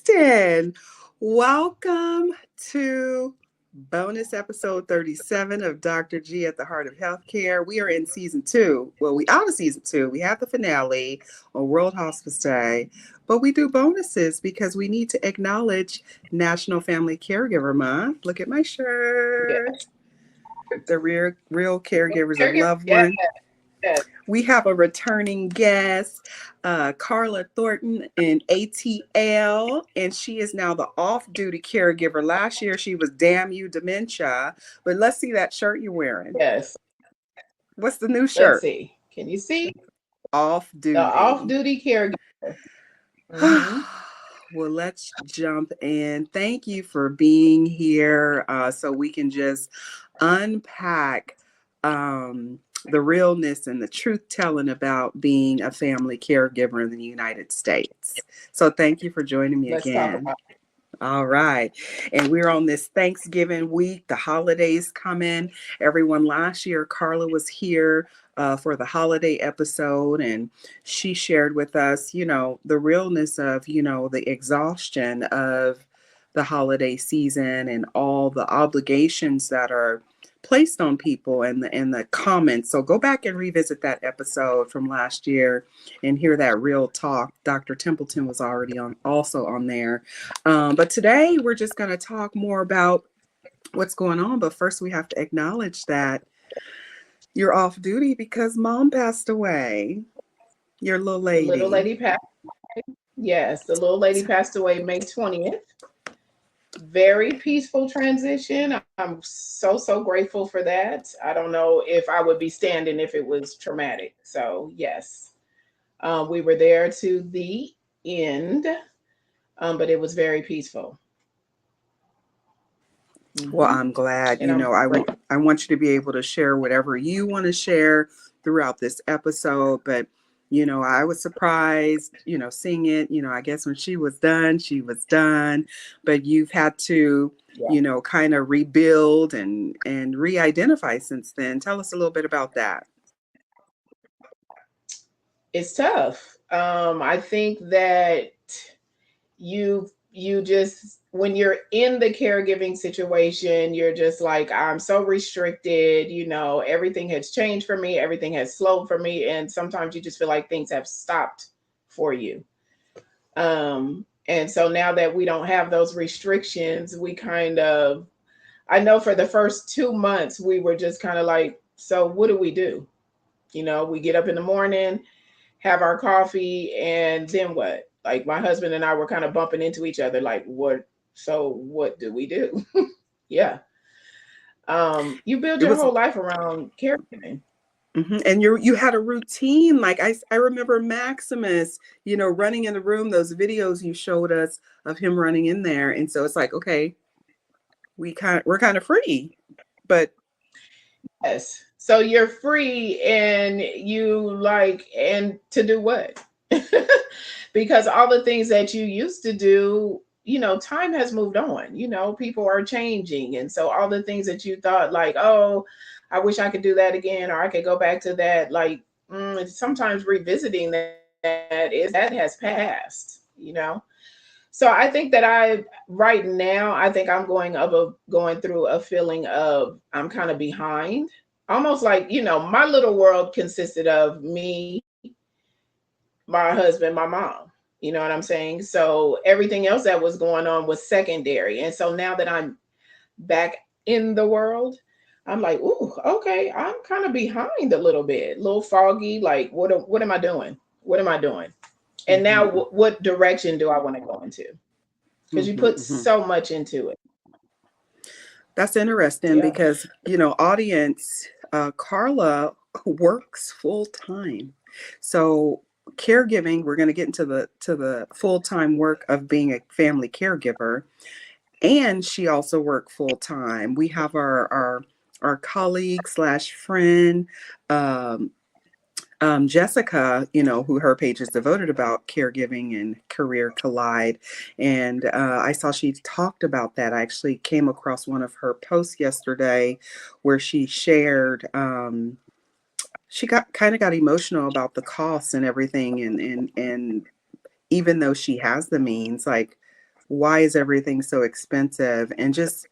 Kristen. Welcome to bonus episode 37 of Dr. G at the Heart of Healthcare. We are in season two. Well, we out of season two. We have the finale on World Hospice Day, but we do bonuses because we need to acknowledge National Family Caregiver Month. Look at my Yeah. shirt. The real caregivers of Caregiver. loved Yeah. ones. We have a returning guest, Carla Thornton in ATL, and she is now the off-duty caregiver. Last year she was Damn You Dementia, but let's see that shirt you're wearing. Yes. What's the new Let's shirt? see. Can you see the Off-duty. off-duty caregiver? Mm-hmm. Well, let's jump in. Thank you for being here so we can just unpack the realness and the truth telling about being a family caregiver in the United States. So thank you for joining me Let's talk again. about All right. And we're on this Thanksgiving week. The holidays come in. Everyone, last year, Carla was here for the holiday episode, and she shared with us, the realness of, the exhaustion of the holiday season and all the obligations that are placed on people and the comments. So go back and revisit that episode from last year and hear that real talk. Dr. Templeton was also on there. But today we're just going to talk more about what's going on. But first, we have to acknowledge that you're off duty because mom passed away. Your little the little lady. lady passed. Yes, the little lady passed away May 20th. Very peaceful transition. I'm so grateful for that. I don't know if I would be standing if it was traumatic. So yes, we were there to the end, but it was very peaceful. Well, Hmm. I'm glad. And I'm grateful. I want you to be able to share whatever you want to share throughout this episode. But I was surprised, seeing it. I guess when she was done, she was done. But you've had to, Yeah. kind of rebuild and re-identify since then. Tell us a little bit about that. It's tough. I think that you just when you're in the caregiving situation, you're just like, I'm so restricted, everything has changed for me, everything has slowed for me, and sometimes you just feel like things have stopped for you. And so now that we don't have those restrictions, we kind of I know for the first 2 months we were just kind of like, so what do we do? We get up in the morning, have our coffee, and then what? Like my husband and I were kind of bumping into each other, like, what? So what do we do? Yeah. You build It your was. whole life around caregiving. And you had a routine. Like I remember Maximus, running in the room, those videos you showed us of him running in there. And so it's like, okay, we're kind of free. But Yes. So you're free and you like, and to do what? Because all the things that you used to do, time has moved on. People are changing. And so all the things that you thought, like, oh, I wish I could do that again, or I could go back to that, like, sometimes revisiting that has passed. So I think that right now, I think I'm going through a feeling of I'm kind of behind. Almost like, my little world consisted of me, my husband, my mom. You know what I'm saying? So everything else that was going on was secondary. And so now that I'm back in the world, I'm like, ooh, okay, I'm kind of behind a little bit, a little foggy. Like, what am I doing? What am I doing? And now, mhm, what direction do I want to go into? Because you mhm, put mhm. so much into it. That's interesting Yeah. because, audience, Carla works full time. So caregiving, we're going to get into the full-time work of being a family caregiver. And she also worked full time. We have our colleague slash friend, um, Jessica, who her page is devoted about caregiving and career collide. And I saw she talked about that. I actually came across one of her posts yesterday where she shared. She got emotional about the costs and everything, and even though she has the means, like, why is everything so expensive, and just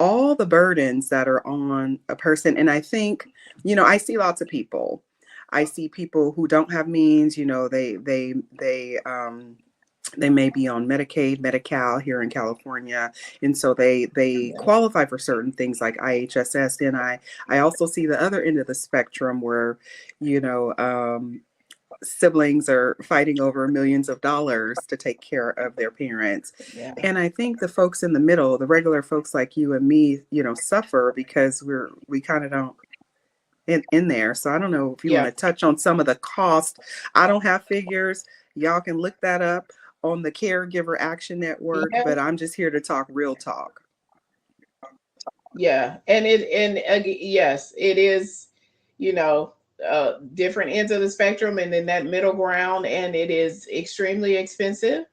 all the burdens that are on a person. And I think, I see lots of people. I see people who don't have means, they may be on Medicaid, Medi-Cal here in California, and so they Yeah. qualify for certain things like IHSS. And I also see the other end of the spectrum where, you know, siblings are fighting over millions of dollars to take care of their parents. Yeah. And I think the folks in the middle, the regular folks like you and me, suffer because we kind of don't in there. So I don't know if you want Yeah. to touch on some of the cost. I don't have figures. Y'all can look that up on the Caregiver Action Network, Yeah. but I'm just here to talk real talk. Yeah. Yes, it is, you know, different ends of the spectrum and then that middle ground, and it is extremely expensive.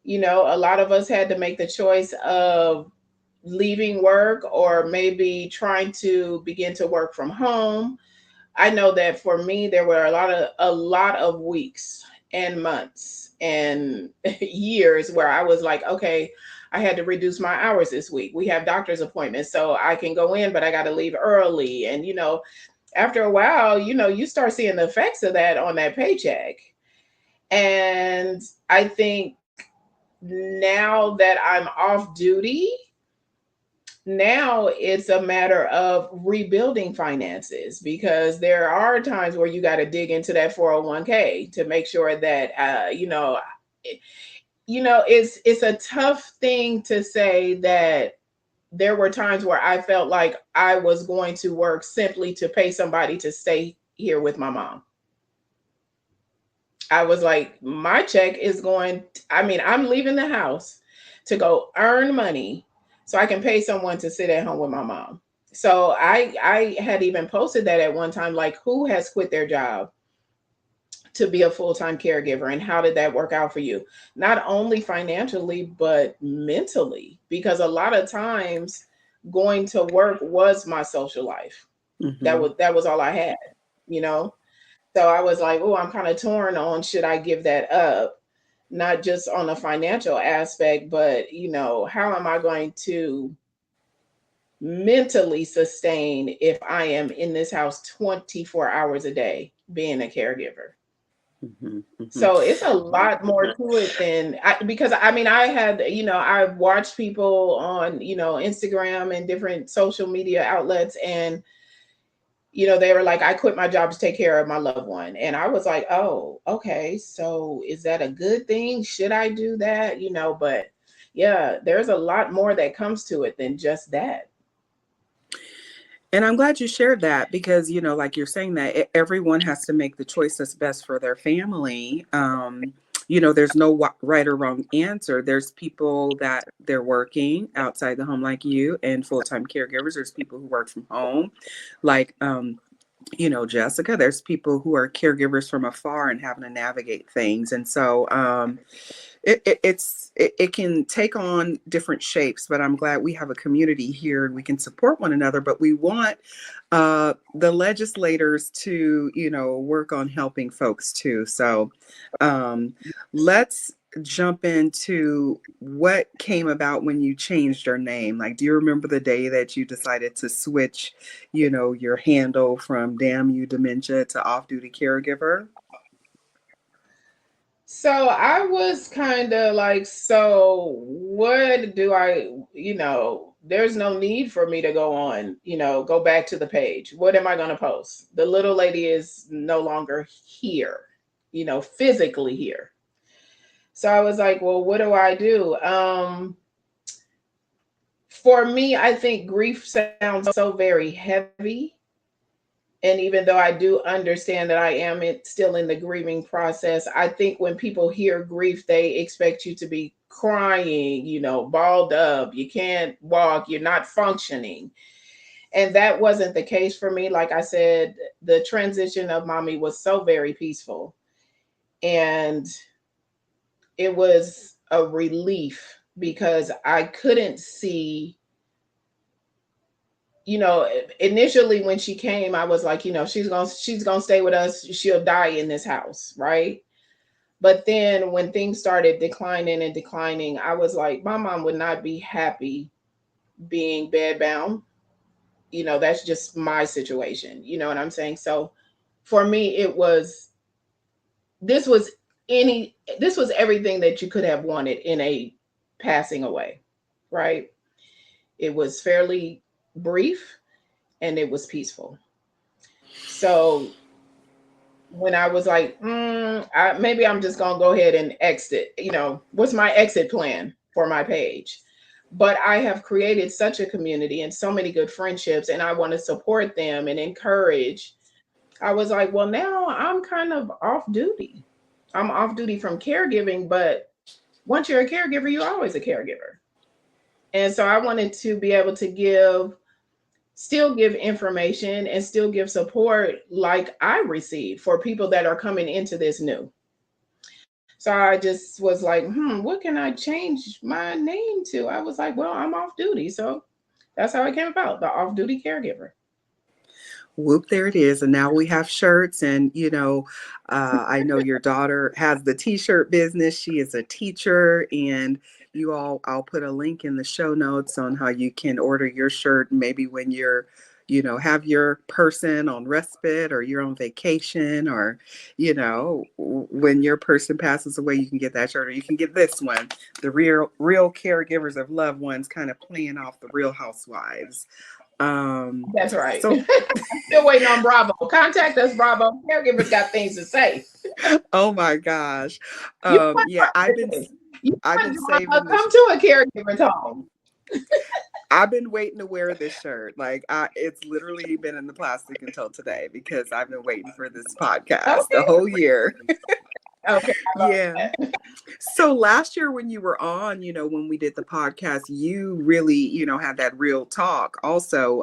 A lot of us had to make the choice of leaving work or maybe trying to begin to work from home. I know that for me there were a lot of weeks and months and years where I was like, okay, I had to reduce my hours this week. We have doctor's appointments, so I can go in, but I got to leave early. And after a while, you start seeing the effects of that on that paycheck. And I think now that I'm off duty, now it's a matter of rebuilding finances, because there are times where you got to dig into that 401k to make sure that it- it's a tough thing to say that there were times where I felt like I was going to work simply to pay somebody to stay here with my mom. I was like, my check is I'm leaving the house to go earn money so I can pay someone to sit at home with my mom. So I had even posted that at one time, like, who has quit their job to be a full-time caregiver, and how did that work out for you? Not only financially, but mentally, because a lot of times going to work was my social life. That Hmm. was that was all I had, you know. So I was like, oh, I'm kind of torn on, should I give that up? Not just on a financial aspect, but how am I going to mentally sustain if I am in this house 24 hours a day being a caregiver? Hmm. Hmm. So it's a lot more to it because I had, I've watched people on, Instagram and different social media outlets, and they were like, I quit my job to take care of my loved one. And I was like, oh, okay. So is that a good thing? Should I do that? But yeah, there's a lot more that comes to it than just that. And I'm glad you shared that because, like you're saying that everyone has to make the choice that's best for their family. There's no right or wrong answer. There's people that they're working outside the home like you and full-time caregivers. There's people who work from home like, Jessica. There's people who are caregivers from afar and having to navigate things. And so, it can take on different shapes, but I'm glad we have a community here and we can support one another. But we want the legislators to work on helping folks too. So um, let's jump into what came about when you changed your name. Like, do you remember the day that you decided to switch your handle from Damn You Dementia to Off Duty Caregiver? So I was kind of like, so what do there's no need for me to go back to the page. What am I going to post? The little lady is no longer here, physically here. So I was like, well, what do I do? For me, I think grief sounds so very heavy. And even though I do understand that I am still in the grieving process, I think when people hear grief, they expect you to be crying, balled up, you can't walk, you're not functioning. And that wasn't the case for me. Like I said, the transition of mommy was so very peaceful. And it was a relief because I couldn't see, initially when she came, I was like, she's going to stay with us, she'll die in this house, right? But then when things started declining and declining, I was like, my mom would not be happy being bedbound. That's just my situation. You know what I'm saying? So for me, this was this was everything that you could have wanted in a passing away, right? It was fairly brief and it was peaceful. So when I was like, maybe I'm just gonna go ahead and exit. What's my exit plan for my page? But I have created such a community and so many good friendships, and I want to support them and encourage. I was like, well, now I'm kind of off duty. I'm off duty from caregiving, but once you're a caregiver, you're always a caregiver. And so I wanted to be able to still give information and still give support like I receive for people that are coming into this new. So I just was like, what can I change my name to? I was like, well, I'm off duty. So that's how it came about, the off duty caregiver. Whoop, there it is. And now we have shirts. And, I know your daughter has the t-shirt business. She is a teacher. And I'll put a link in the show notes on how you can order your shirt. Maybe when you're, have your person on respite or you're on vacation or, when your person passes away, you can get that shirt or you can get this one, the real caregivers of loved ones, kind of playing off the Real Housewives. That's right. So Still waiting on Bravo. Contact us, Bravo. Caregivers got things to say. oh my gosh. You Yeah, I've been want you I've want been saving come this. to a caregiver's home. I've been waiting to wear this shirt. Like it's literally been in the plastic until today because I've been waiting for this podcast the Okay. whole year. Okay. I love Yeah. that. So last year when you were on, when we did the podcast, you really, had that real talk. Also,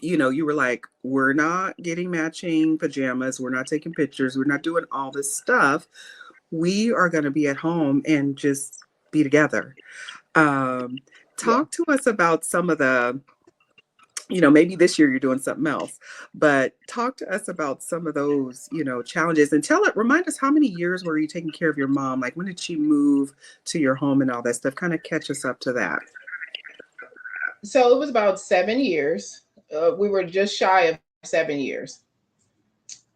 you were like, we're not getting matching pajamas, we're not taking pictures, we're not doing all this stuff. We are going to be at home and just be together. Um, Yeah. Talk to us about some of the, maybe this year you're doing something else, but talk to us about some of those, challenges and remind us how many years were you taking care of your mom? Like when did she move to your home and all that stuff? Kind of catch us up to that. So it was about 7 years. We were just shy of 7 years.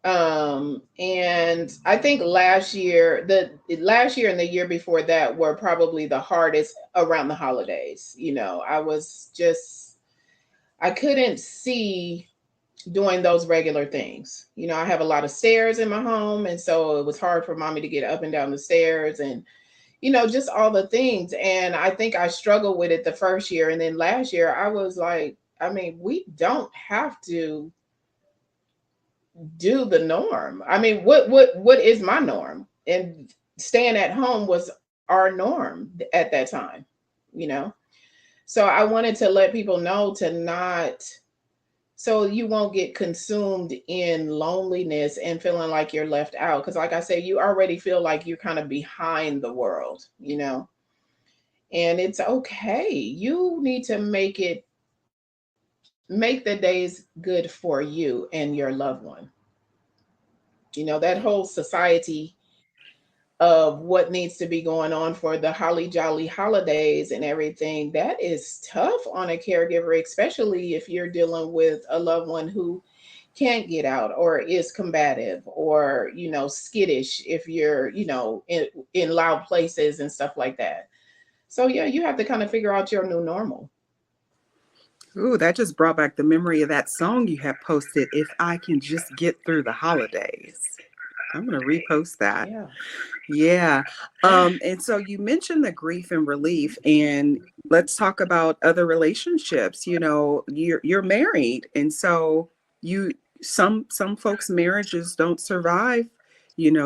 And I think the last year and the year before that were probably the hardest around the holidays. I couldn't see doing those regular things. I have a lot of stairs in my home, and so it was hard for mommy to get up and down the stairs and just all the things. And I think I struggled with it the first year, and then last year I was like, I mean, we don't have to do the norm. I mean, what is my norm? And staying at home was our norm at that time, you know. So I wanted to let people know to not, so you won't get consumed in loneliness and feeling like you're left out. Because, like I said, you already feel like you're kind of behind the world. And it's okay. You need to make the days good for you and your loved one. That whole society of what needs to be going on for the holly jolly holidays and everything, that is tough on a caregiver, especially if you're dealing with a loved one who can't get out or is combative or skittish if you're in loud places and stuff like that. So yeah, you have to kind of figure out your new normal. Ooh, that just brought back the memory of that song you had posted, If I Can Just Get Through the Holidays. I'm going to repost that. Yeah. Yeah. And so you mentioned the grief and relief, and let's talk about other relationships. You're married, and so you some folks' marriages don't survive,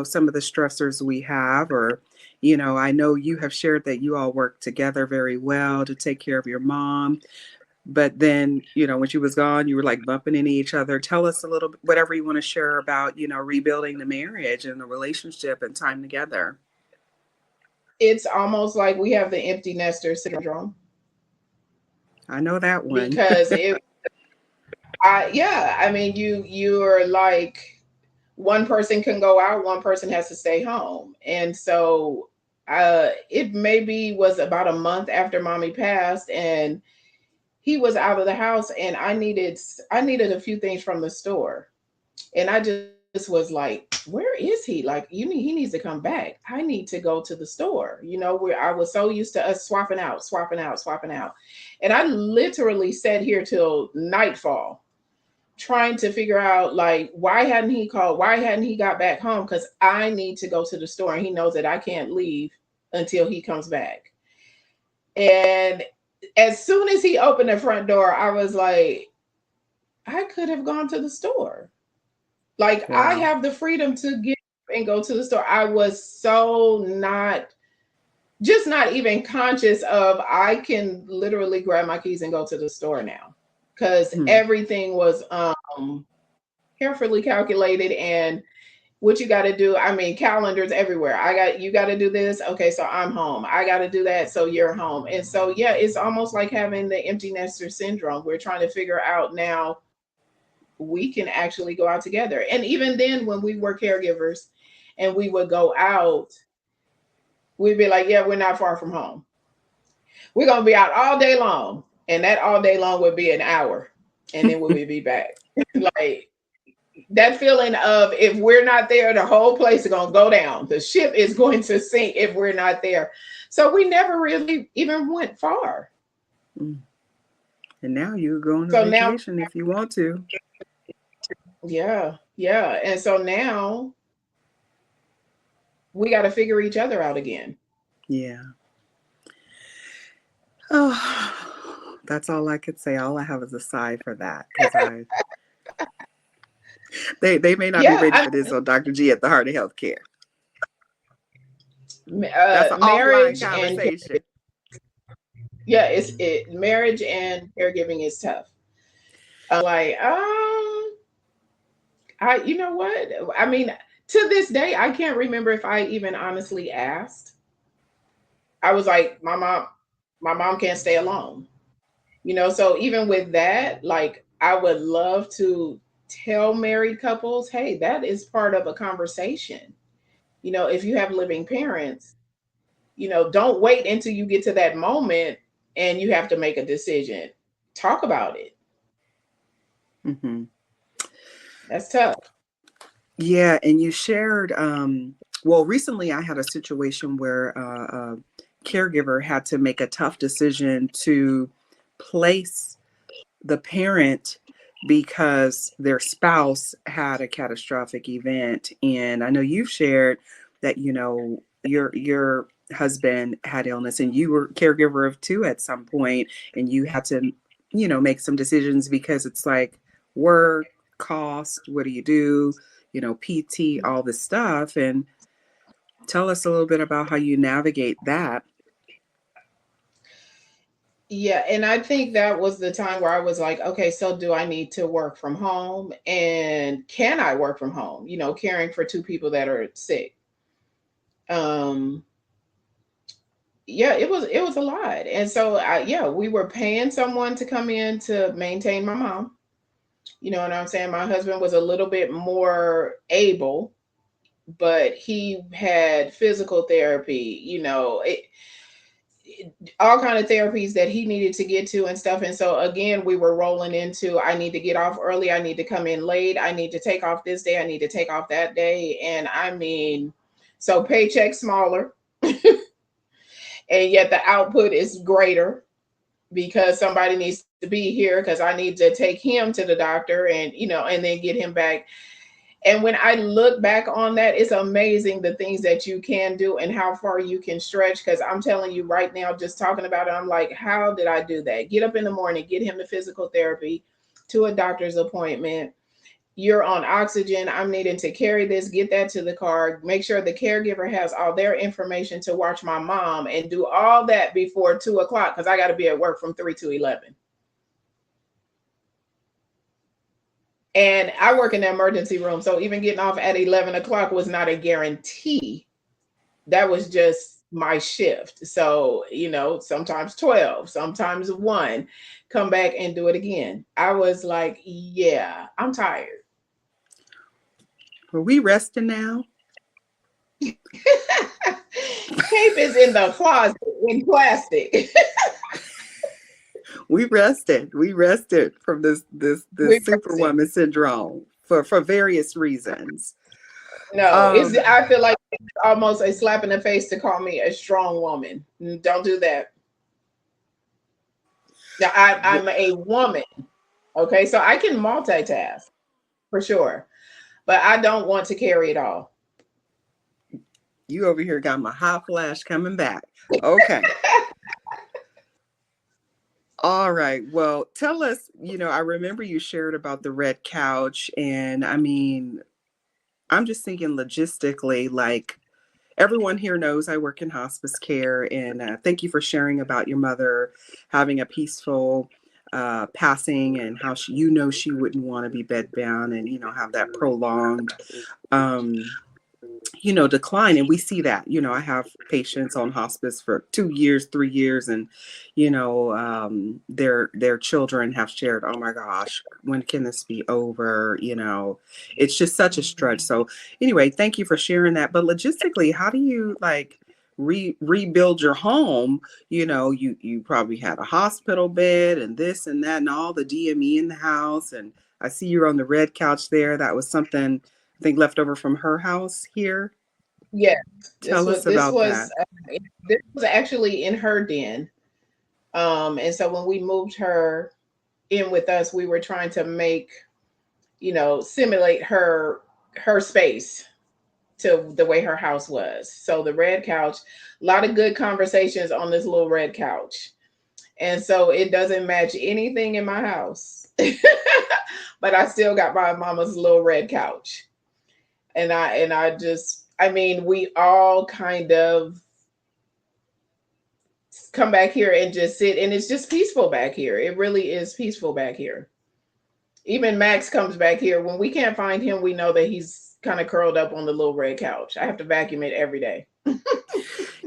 some of the stressors we have, or I know you have shared that you all work together very well to take care of your mom. But then, when she was gone, you were like bumping into each other. Tell us a little bit, whatever you want to share about, rebuilding the marriage and the relationship and time together. It's almost like we have the empty nester syndrome I know that one. because yeah, I mean, you're like, one person can go out, one person has to stay home. And so it maybe was about a month after mommy passed, and he was out of the house, and I needed a few things from the store. And I just was like, where is he? Like, he needs to come back. I need to go to the store. Where I was so used to us swapping out, swapping out, swapping out. And I literally sat here till nightfall trying to figure out, like, why hadn't he called? Why hadn't he got back home? Because I need to go to the store, and he knows that I can't leave until he comes back. And as soon as he opened the front door, I was like, I could have gone to the store. Like, I Wow. have the freedom to get up and go to the store. I was so not even conscious of, I can literally grab my keys and go to the store now, because Hmm. everything was carefully calculated. And what you got to do, I mean, calendars everywhere. You got to do this. Okay, so I'm home. I got to do that, so you're home. And so, yeah, it's almost like having the empty nester syndrome. We're trying to figure out now, we can actually go out together. And even then, when we were caregivers and we would go out, we'd be like, yeah, we're not far from home. We're going to be out all day long. And that all day long would be an hour. And then we would be back. Like, that feeling of, if we're not there, the whole place is going to go down. The ship is going to sink if we're not there. So we never really even went far. Mm. And now you go on a So now, vacation if you want to. yeah, yeah. And so now we got to figure each other out again. Yeah. Oh, that's all I could say. All I have is a sigh for that, because they may not be Yeah, ready for this on Dr. G at the Heart of Healthcare. That's an offline marriage and conversation. yeah, marriage and caregiving is tough. Like, you know what? I mean, to this day, I can't remember if I even honestly asked. I was like, my mom can't stay alone. So even with that, like, I would love to tell married couples, hey, that is part of a conversation. If you have living parents, don't wait until you get to that moment and you have to make a decision. Talk about it. Hmm. That's tough. Yeah, and you shared. Well, recently I had a situation where a caregiver had to make a tough decision to place the parent because their spouse had a catastrophic event. And I know you've shared that, your husband had illness and you were caregiver of two at some point, and you had to, make some decisions because it's like work, cost, what do you do, PT, all this stuff. And tell us a little bit about how you navigate that. Yeah, and I think that was the time where I was like, okay, so do I need to work from home? And can I work from home? Caring for two people that are sick. Um, yeah, it was a lot. And so yeah, we were paying someone to come in to maintain my mom. You know what I'm saying? My husband was a little bit more able, but he had physical therapy, all kind of therapies that he needed to get to and stuff. And so again, we were rolling into, I need to get off early, I need to come in late, I need to take off this day, I need to take off that day. And I mean, so paycheck smaller, and yet the output is greater because somebody needs to be here, because I need to take him to the doctor, and and then get him back. And when I look back on that, it's amazing the things that you can do and how far you can stretch. Because I'm telling you right now, just talking about it, I'm like, how did I do that? Get up in the morning, get him to physical therapy, to a doctor's appointment. You're on oxygen. I'm needing to carry this, get that to the car, make sure the caregiver has all their information to watch my mom, and do all that before 2 o'clock, because I got to be at work from 3 to 11. And I work in the emergency room. So even getting off at 11 o'clock was not a guarantee. That was just my shift. So, sometimes 12, sometimes 1, come back and do it again. I was like, yeah, I'm tired. Are we resting now? Cape is in the closet in plastic. We rested. We rested from this We rested. superwoman syndrome for various reasons. No, it's. Um, I feel like it's almost a slap in the face to call me a strong woman. Don't do that. Now, I'm a woman. Okay, so I can multitask for sure, but I don't want to carry it all. you over here got my hot flash coming back. Okay. All right. Well, tell us, I remember you shared about the red couch. And I mean, I'm just thinking logistically, like everyone here knows I work in hospice care. And thank you for sharing about your mother having a peaceful passing and how she wouldn't want to be bedbound and, have that prolonged um, decline. And we see that, I have patients on hospice for 2 years, 3 years, and, their children have shared, oh my gosh, when can this be over? It's just such a stretch. So anyway, thank you for sharing that. But logistically, how do you like rebuild your home? You probably had a hospital bed and this and that and all the DME in the house. And I see you're on the red couch there. That was something I think left over from her house here. Yeah, this Tell was us this about was that. uh, this was actually in her den. And so when we moved her in with us, we were trying to make, simulate her space to the way her house was. So the red couch, a lot of good conversations on this little red couch. And so it doesn't match anything in my house. But I still got my mama's little red couch. And I just, I mean, we all kind of come back here and just sit, and it's just peaceful back here. It really is peaceful back here. Even Max comes back here. When we can't find him, we know that he's kind of curled up on the little red couch. I have to vacuum it every day.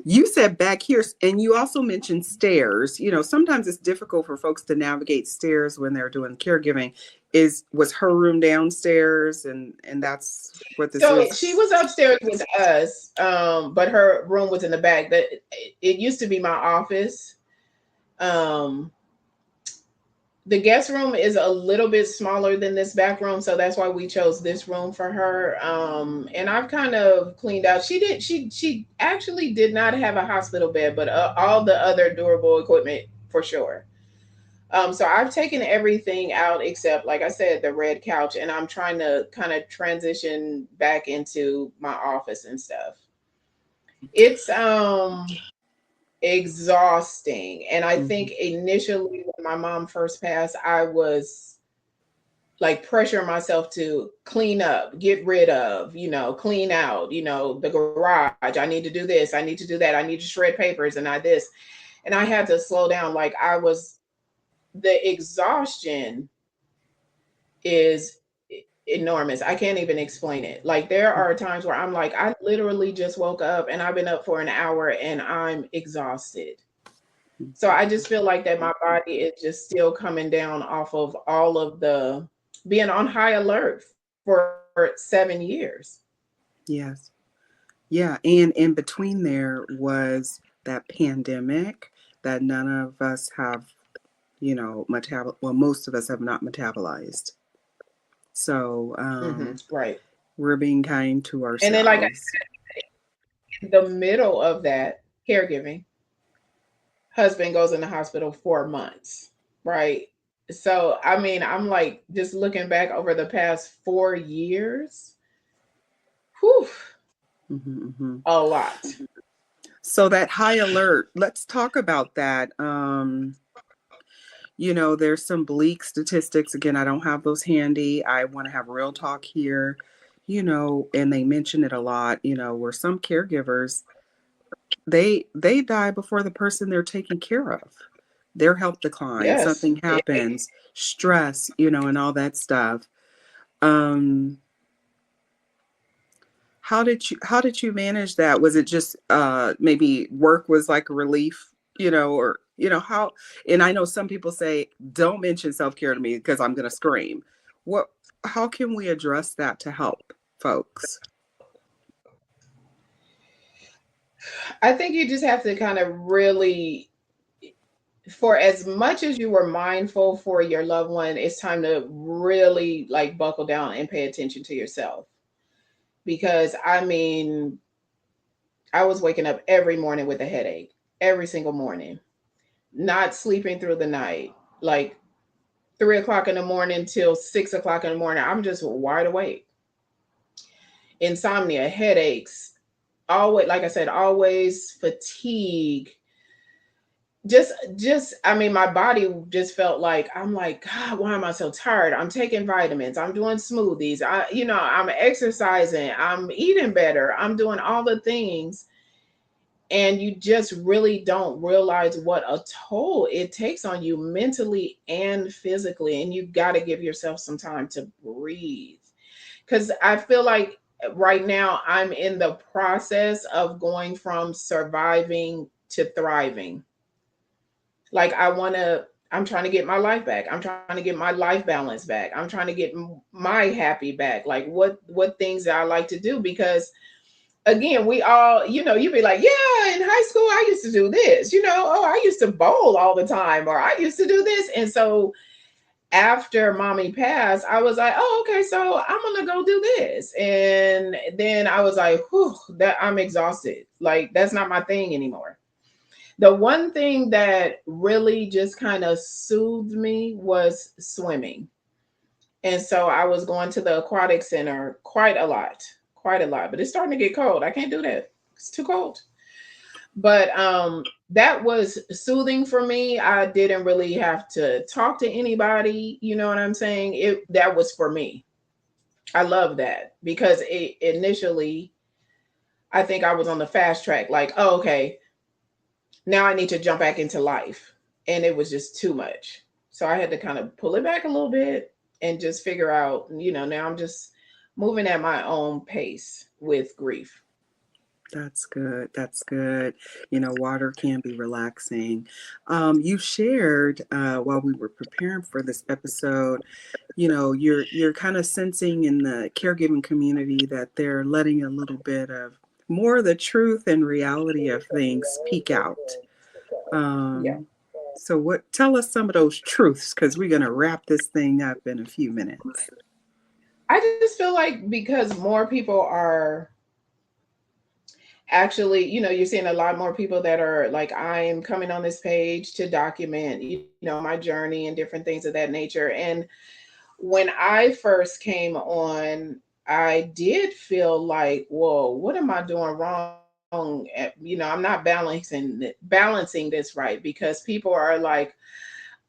You said back here, and you also mentioned stairs. Sometimes it's difficult for folks to navigate stairs when they're doing caregiving. Was her room downstairs, and that's what this So is? she was upstairs with us, but her room was in the back. That it used to be my office. Um, the guest room is a little bit smaller than this back room, so that's why we chose this room for her. And I've kind of cleaned out. She actually did not have a hospital bed, but all the other durable equipment for sure. So I've taken everything out except, like I said, the red couch, and I'm trying to kind of transition back into my office and stuff. It's exhausting. And I think Mhm. initially when my mom first passed, I was like pressuring myself to clean up, get rid of, clean out, the garage. I need to do this, I need to do that, I need to shred papers and I this. And I had to slow down. Like I was the exhaustion is enormous. I can't even explain it. Like there are times where I'm like, I literally just woke up and I've been up for an hour and I'm exhausted. So I just feel like that my body is just still coming down off of all of the being on high alert for 7 years. Yes. Yeah, and in between there was that pandemic that none of us have, well, most of us have not metabolized. So Right. we're being kind to And then like ourselves. in the middle of that caregiving, husband goes in the hospital 4 months. Right. So I mean, I'm like just looking back over the past 4 years, whew, Hmm, hmm. a lot. So that high alert, let's talk about that. There's some bleak statistics. Again, I don't have those handy. I want to have real talk here, and they mention it a lot, where some caregivers, they die before the person they're taking care of. Their health declines, Yes. something happens, stress, and all that stuff. Um, how did you manage that? Was it just maybe work was like a relief, or how? And I know some people say don't mention self-care to me because I'm going to scream. What how can we address that to help folks? I think you just have to kind of really, for as much as you were mindful for your loved one, it's time to really like buckle down and pay attention to yourself. Because I mean, I was waking up every morning with a headache, every single morning, not sleeping through the night, like 3 o'clock in the morning till 6 o'clock in the morning. I'm just wide awake. Insomnia, headaches, always, like I said, always fatigue. Just I mean, my body just felt like, I'm like, God, why am I so tired? I'm taking vitamins, I'm doing smoothies, I'm exercising, I'm eating better, I'm doing all the things, and you just really don't realize what a toll it takes on you mentally and physically. And you got to give yourself some time to breathe, because I feel like right now I'm in the process of going from surviving to thriving. Like I'm trying to get my life back, I'm trying to get my life balance back, I'm trying to get my happy back, like what things that I like to do. Because again, we all, you'd be like, yeah, in high school, I used to do this, oh, I used to bowl all the time, or I used to do this. And so after mommy passed, I was like, oh, okay, so I'm going to go do this. And then I was like, whew, that I'm exhausted. Like, that's not my thing anymore. The one thing that really just kind of soothed me was swimming. And so I was going to the aquatic center quite a lot, but it's starting to get cold. I can't do that. It's too cold. But that was soothing for me. I didn't really have to talk to anybody, you know what I'm saying? That was for me. I love that because initially I think I was on the fast track, like, oh, okay, now I need to jump back into life. And it was just too much. So I had to kind of pull it back a little bit and just figure out, now I'm just moving at my own pace with grief. That's good. That's good. Water can be relaxing. You shared while we were preparing for this episode, you're kind of sensing in the caregiving community that they're letting a little bit of more of the truth and reality of things peek out. Yeah. So tell us some of those truths, because we're going to wrap this thing up in a few minutes. I just feel like because more people are actually, you're seeing a lot more people that are like, I am coming on this page to document, my journey and different things of that nature. And when I first came on, I did feel like, whoa, what am I doing wrong? I'm not balancing this right, because people are like,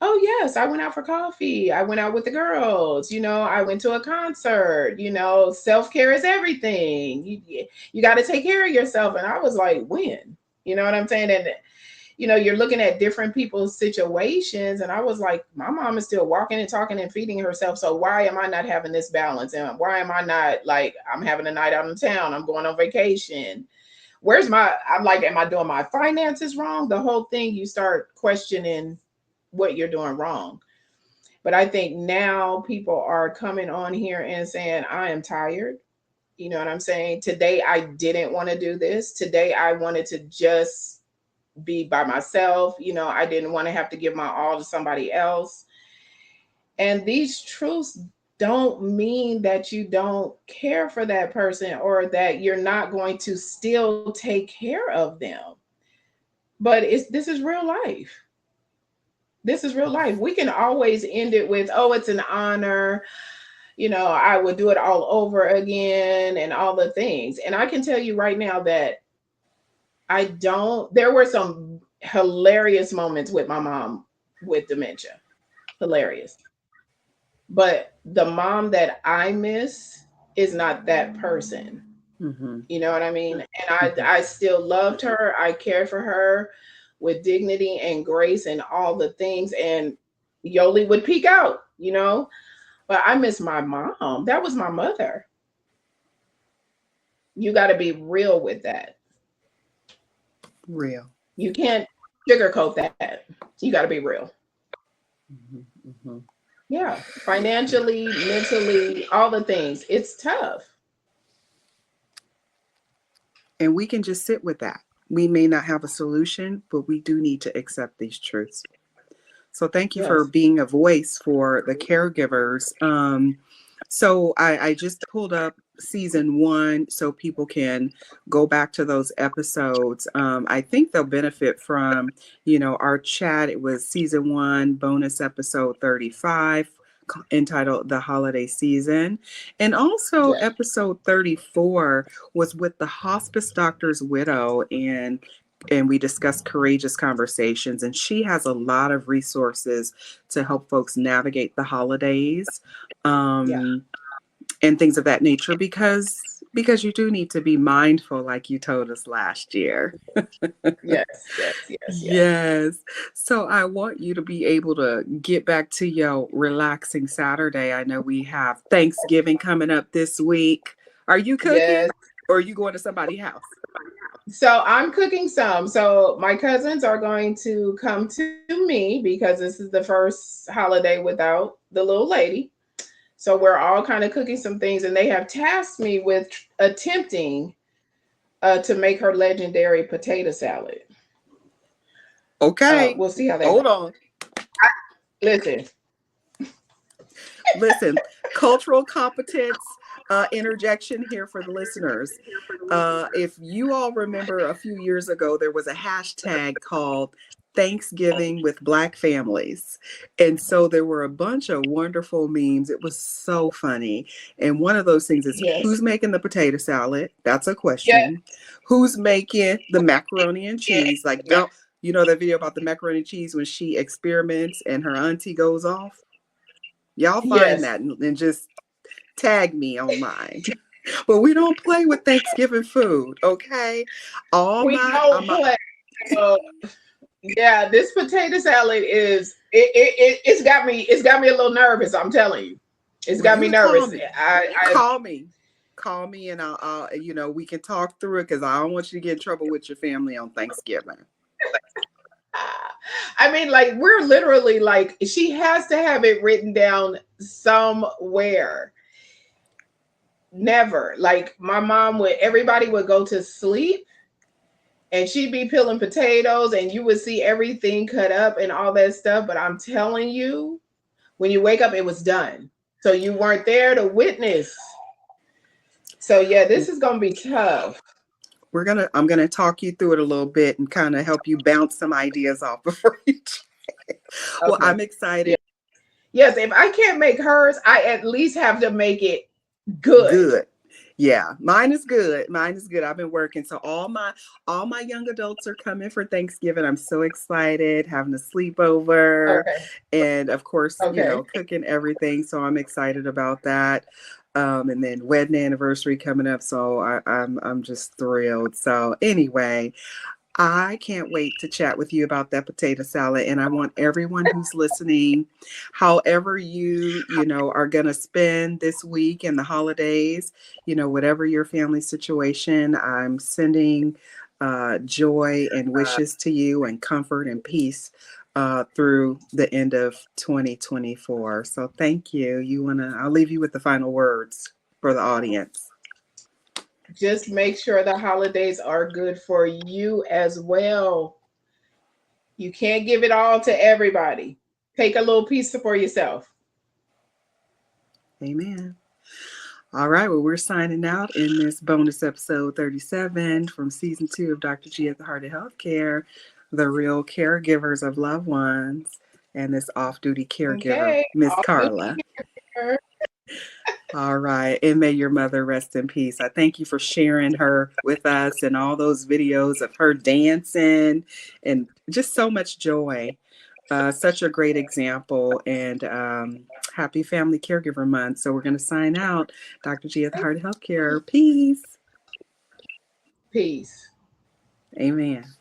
oh yes, I went out for coffee, I went out with the girls, I went to a concert, self-care is everything. You got to take care of yourself. And I was like, when? You know what I'm saying? And you're looking at different people's situations, and I was like, my mom is still walking and talking and feeding herself, so why am I not having this balance? And why am I not, like, I'm having a night out in town, I'm going on vacation, I'm like, am I doing my finances wrong? The whole thing, you start questioning what you're doing wrong. But I think now people are coming on here and saying, I am tired. You know what I'm saying? Today, I didn't want to do this. Today, I wanted to just be by myself. I didn't want to have to give my all to somebody else. And these truths don't mean that you don't care for that person or that you're not going to still take care of them. But this is real life. This is real life. We can always end it with, oh, it's an honor. I would do it all over again and all the things. And I can tell you right now that there were some hilarious moments with my mom with dementia. Hilarious. But the mom that I miss is not that person. Mm-hmm. You know what I mean? And Mm-hmm. I still loved her. I cared for her with dignity and grace and all the things. And Yoli would peek out. But I miss my mom. That was my mother. You got to be real with that. Real. You can't sugarcoat that. You got to be real. Mm-hmm. Mm-hmm. Yeah. Financially, mentally, all the things. It's tough. And we can just sit with that. We may not have a solution, but we do need to accept these truths. So thank you for Yes. being a voice for the caregivers. So I just pulled up season one so people can go back to those episodes. I think they'll benefit from, our chat. It was season one, bonus episode 35, entitled The Holiday Season. And also Yes. episode 34 was with the hospice doctor's widow, and we discussed courageous conversations, and she has a lot of resources to help folks navigate the holidays, Yeah. um, and things of that nature, because you do need to be mindful, like you told us last year. Yes. Yes. Yes. Yes. Yes. So I want you to be able to get back to your relaxing Saturday. I know we have Thanksgiving coming up this week. Are you cooking Yes. or are you going to somebody's house? So I'm cooking some. So my cousins are going to come to me because this is the first holiday without the little lady. So we're all kind of cooking some things, and they have tasked me with attempting to make her legendary potato salad. Okay. We'll see how that Hold goes. on. Listen, Listen, cultural competence interjection here for the listeners. If you all remember a few years ago, there was a hashtag called Thanksgiving with Black families. And so there were a bunch of wonderful memes. It was so funny. And one of those things is, yes, who's making the potato salad? That's a yes, question. Who's making the macaroni and yes, cheese? Like, don't you know that video about the macaroni and cheese when she experiments and her auntie goes off? Y'all find yes. that and just tag me on mine. But we don't play with Thanksgiving food, okay? All We my, don't I'm a, play. So yeah, this potato salad is it's got me a little nervous. I'm telling you, it's well, got you me can call nervous. me. I Call me. Call me and we can talk through it because I don't want you to get in trouble with your family on Thanksgiving. I mean, like we're literally like she has to have it written down somewhere. Never. Like my mom would everybody would go to sleep and she'd be peeling potatoes and you would see everything cut up and all that stuff. But I'm telling you, when you wake up, it was done. So you weren't there to witness. So yeah, this is gonna be tough. I'm gonna talk you through it a little bit and kind of help you bounce some ideas off before you try. Well, Okay. I'm excited. Yeah. Yes, if I can't make hers, I at least have to make it good. Good. Yeah, mine is good. Mine is good. I've been working. So all my young adults are coming for Thanksgiving. I'm so excited, having a sleepover Okay. and of course, Okay. cooking everything. So I'm excited about that. And then wedding anniversary coming up. So I'm just thrilled. So anyway, I can't wait to chat with you about that potato salad. And I want everyone who's listening, however are going to spend this week and the holidays, whatever your family situation, I'm sending joy and wishes to you and comfort and peace through the end of 2024. So thank you. I'll leave you with the final words for the audience. Just make sure the holidays are good for you as well. You can't give it all to everybody. Take a little piece for yourself. Amen. All right, well, we're signing out in this bonus episode 37 from season 2 of Dr. G at the Heart of Healthcare, the real caregivers of loved ones, and this off duty caregiver, Okay. Miss Off duty Carla. here. All right, and may your mother rest in peace. I thank you for sharing her with us and all those videos of her dancing and just so much joy. Such a great example, and happy Family Caregiver Month. So we're going to sign out. Dr. G at the Heart of Healthcare. Peace. Peace. Amen.